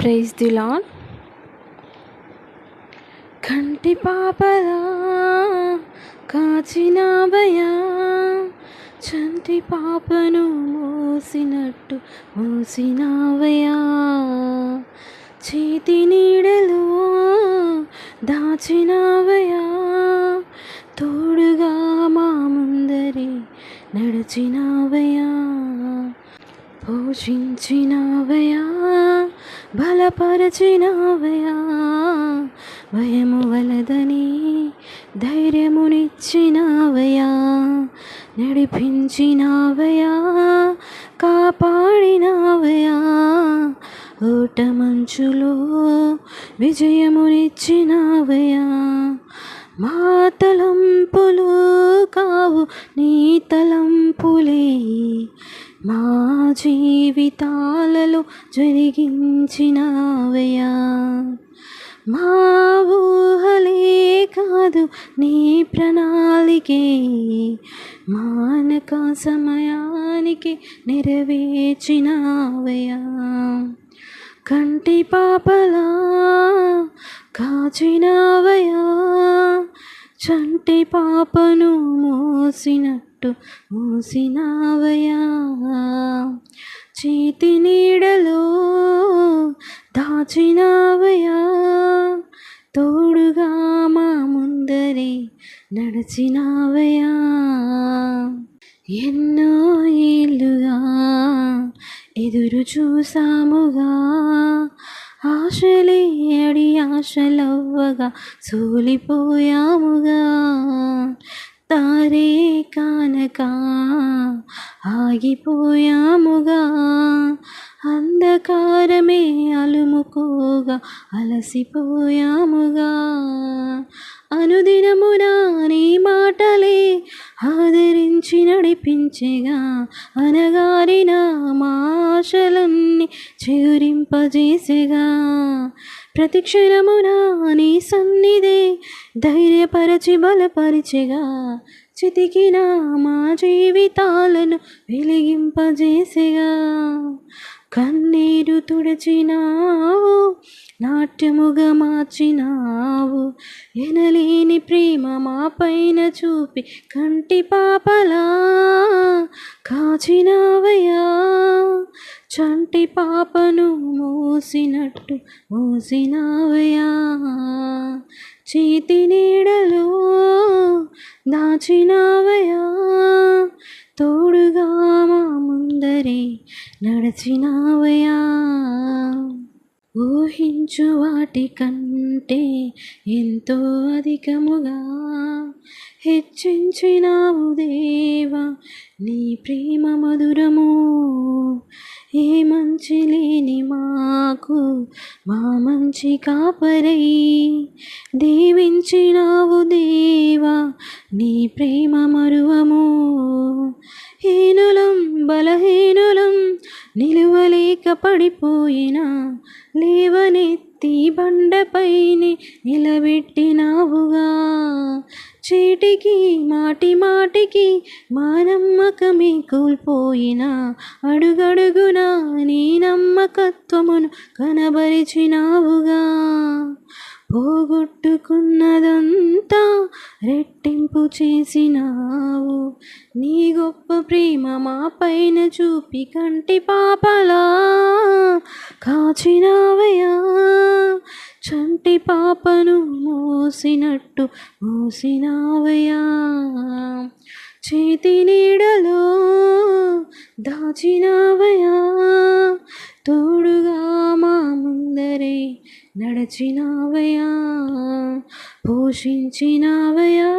Praise the lord. కంటి పాపలా కాచినావయ్యా, చంటి పాపను మోసినట్టు మోసినావయ్యా, చేతి నీడలో దాచినావయ్యా, తోడుగా మా ముందరి నడిచినావయ్యా, పోషించినావయ్యా, బలపరచినావయ్యా, భయము వలదని ధైర్యమునిచ్చినావయ్యా, నడిపించినావయ్యా, కాపాడినావయ్యా, ఓట మంచులో విజయమునిచ్చినావయ్యా, మా తలంపులు కావు నీ తలంపులే, మా జీవితాలలో జరిగించినావయ్యా, మా ఊహలే కాదు నీ ప్రణాళికే, మానక సమయానికి నెరవేర్చినావయ్యా, కంటి పాపలా కాచినావయ్యా, చంటి పాపను మోసినట్టు మోసినావయ్యా, చేతి నీడలో దాచినావయ్యా, తోడుగా మా ముందరి నడిచినావయ్యా, ఎన్నో ఏళ్ళుగా ఎదురు చూసాముగా, ఆశలే అడి ఆశలవ్వగా సోలిపోయాముగా, తారే కానక ఆగిపోయాముగా, అంధకారమే అలుముకోగా అలసిపోయాముగా, అనుదినమున నీ మాటలే ఆదరించి నడిపించేగా, అనగారిన మా ఆశలన్నీ చిగురింపజేసేగా, ప్రతి క్షణమున నీ సన్నిధే ధైర్యపరచి బలపరిచెగా, చితికిన మా జీవితాలను వెలిగింపజేసేగా, కన్నీరు తుడచినావు, నాట్యముగా మార్చినావు, ఎనలేని ప్రేమ మా పైన చూపి కంటి పాపలా కాచినావయ్యా, చంటి పాపను మోసినట్టు మోసినావయ్యా, చేతి నీడలో దాచినావయ్యా, తోడుగా మా ముందరి నడిచినావయ్యా, ఊహించు వాటి కంటే ఎంతో అధికముగా హెచ్చించినావు దేవా, నీ ప్రేమ మధురము, ఏ మంచి లేని మాకు మా మంచి కాపరై దీవించినావు దేవా, నీ ప్రేమ మరువము, హీనులం బలహీనులం నిలువలేక పడిపోయినా లేవనెత్తి బండపైని నిలబెట్టినావుగా, చీటికి మాటి మాటికి మా నమ్మకమే కోల్పోయినా అడుగడుగున నీ నమ్మకత్వమును కనబరిచినావుగా, పోగొట్టుకున్నదంతా రెట్టింపు చేసినావు, నీ గొప్ప ప్రేమ మా పైన చూపి కంటి పాపలా కాచినావయ్యా, చంటి పాపను మోసినట్టు మోసినావయ్యా, చేతి నీడలో దాచినావయ్యా, తోడుగా మా ముందరే నడిచినావయ్యా, పోషించినావయ్యా,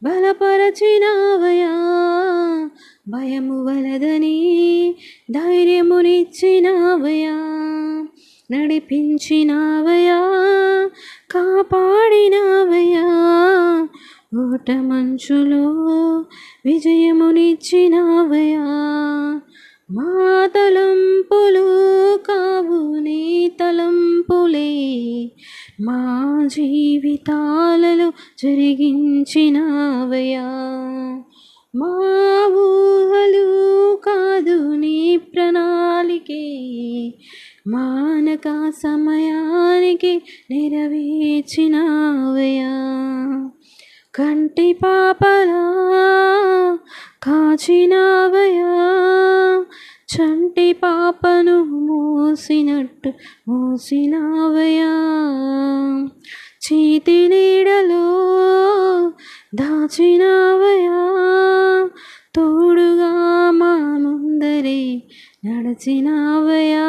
బలపరచినావయ్యా, భయము వలదని ధైర్యమునిచ్చినావయ్యా, నడిపించినావయ్యా, కాపాడినావయ్యా, ఓట మంచులో విజయమునిచ్చినావయ్యా, మా తలంపులు కావు నీ తలంపులే, మా జీవితాలలో జరిగించినావయ్యా, మా ఊహలు కాదు నీ ప్రణాళికే, మానక సమయానికి నెరవేర్చినావయ్యా. కంటి పాపలా కాచినావయ్యా, చంటి పాపను మోసినట్టు మోసినావయ్యా. చీతి నీడలో దాచినావయ్యా, తోడుగా మా ముందరే నడచినావయ్యా.